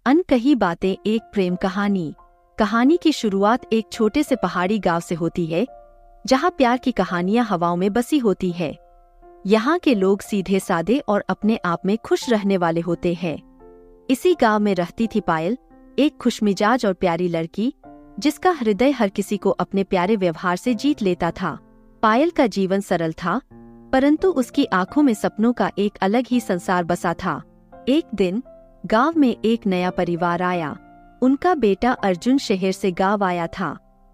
अनकही बातें एक प्रेम कहानी। कहानी की शुरुआत एक छोटे से पहाड़ी गांव से होती है, जहां प्यार की कहानियां हवाओं में बसी होती है। यहाँ के लोग सीधे सादे और अपने आप में खुश रहने वाले होते हैं। इसी गांव में रहती थी पायल, एक खुशमिजाज और प्यारी लड़की, जिसका हृदय हर किसी को अपने प्यारे व्यवहार से जीत लेता था। पायल का जीवन सरल था, परंतु उसकी आंखों में सपनों का एक अलग ही संसार बसा था। एक दिन गांव में एक नया परिवार आया। उनका बेटा अर्जुन शहर से गांव आया था।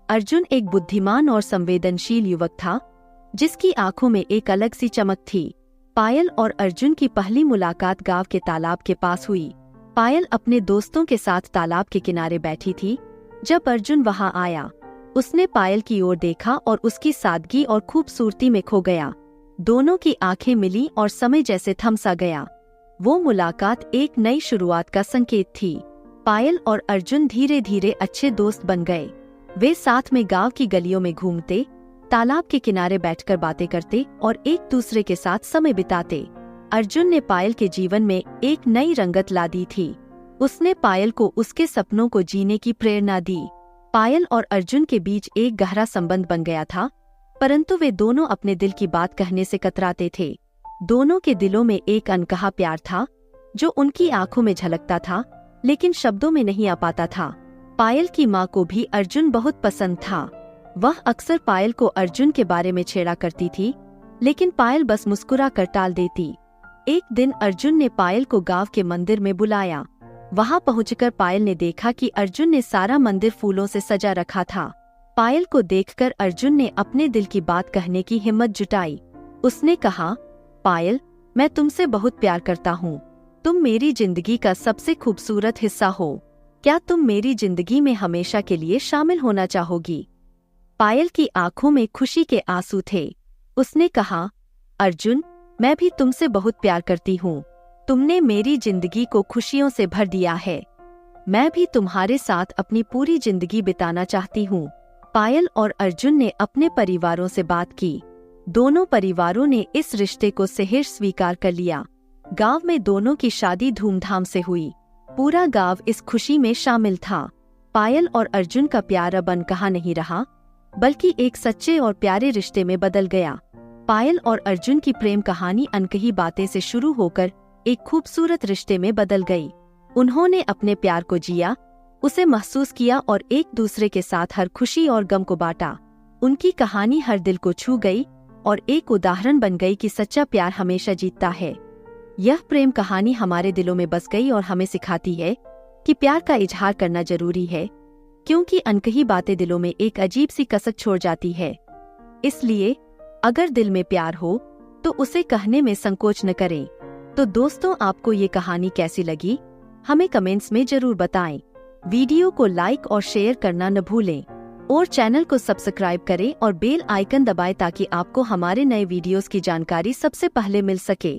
अर्जुन एक बुद्धिमान और संवेदनशील युवक था, जिसकी आंखों में एक अलग सी चमक थी। पायल और अर्जुन की पहली मुलाकात गांव के तालाब के पास हुई। पायल अपने दोस्तों के साथ तालाब के किनारे बैठी थी जब अर्जुन वहां आया। उसने पायल की ओर देखा और उसकी सादगी और खूबसूरती में खो गया। दोनों की आंखें मिली और समय जैसे थम सा गया। वो मुलाकात एक नई शुरुआत का संकेत थी। पायल और अर्जुन धीरे धीरे अच्छे दोस्त बन गए। वे साथ में गांव की गलियों में घूमते, तालाब के किनारे बैठकर बातें करते और एक दूसरे के साथ समय बिताते। अर्जुन ने पायल के जीवन में एक नई रंगत ला दी थी। उसने पायल को उसके सपनों को जीने की प्रेरणा दी। पायल और अर्जुन के बीच एक गहरा संबंध बन गया था, परंतु वे दोनों अपने दिल की बात कहने से कतराते थे। दोनों के दिलों में एक अनकहा प्यार था, जो उनकी आंखों में झलकता था, लेकिन शब्दों में नहीं आ पाता था। पायल की माँ को भी अर्जुन बहुत पसंद था। वह अक्सर पायल को अर्जुन के बारे में छेड़ा करती थी, लेकिन पायल बस मुस्कुरा कर टाल देती। एक दिन अर्जुन ने पायल को गांव के मंदिर में बुलाया। वहां पहुंचकर पायल ने देखा कि अर्जुन ने सारा मंदिर फूलों से सजा रखा था। पायल को देखकर अर्जुन ने अपने दिल की बात कहने की हिम्मत जुटाई। उसने कहा, पायल, मैं तुमसे बहुत प्यार करता हूँ। तुम मेरी जिंदगी का सबसे खूबसूरत हिस्सा हो। क्या तुम मेरी जिंदगी में हमेशा के लिए शामिल होना चाहोगी? पायल की आंखों में खुशी के आंसू थे। उसने कहा, अर्जुन, मैं भी तुमसे बहुत प्यार करती हूँ। तुमने मेरी जिंदगी को खुशियों से भर दिया है। मैं भी तुम्हारे साथ अपनी पूरी जिंदगी बिताना चाहती हूँ। पायल और अर्जुन ने अपने परिवारों से बात की। दोनों परिवारों ने इस रिश्ते को सहर्ष स्वीकार कर लिया। गांव में दोनों की शादी धूमधाम से हुई। पूरा गांव इस खुशी में शामिल था। पायल और अर्जुन का प्यार अब अनकहा नहीं रहा, बल्कि एक सच्चे और प्यारे रिश्ते में बदल गया। पायल और अर्जुन की प्रेम कहानी अनकही बातें से शुरू होकर एक खूबसूरत रिश्ते में बदल गई। उन्होंने अपने प्यार को जिया, उसे महसूस किया और एक दूसरे के साथ हर खुशी और गम को बांटा। उनकी कहानी हर दिल को छू गई और एक उदाहरण बन गई कि सच्चा प्यार हमेशा जीतता है। यह प्रेम कहानी हमारे दिलों में बस गई और हमें सिखाती है कि प्यार का इजहार करना जरूरी है, क्योंकि अनकही बातें दिलों में एक अजीब सी कसक छोड़ जाती है। इसलिए अगर दिल में प्यार हो तो उसे कहने में संकोच न करें। तो दोस्तों, आपको ये कहानी कैसी लगी, हमें कमेंट्स में जरूर बताएं। वीडियो को लाइक और शेयर करना न भूलें और चैनल को सब्सक्राइब करें और बेल आइकन दबाएं ताकि आपको हमारे नए वीडियोस की जानकारी सबसे पहले मिल सके।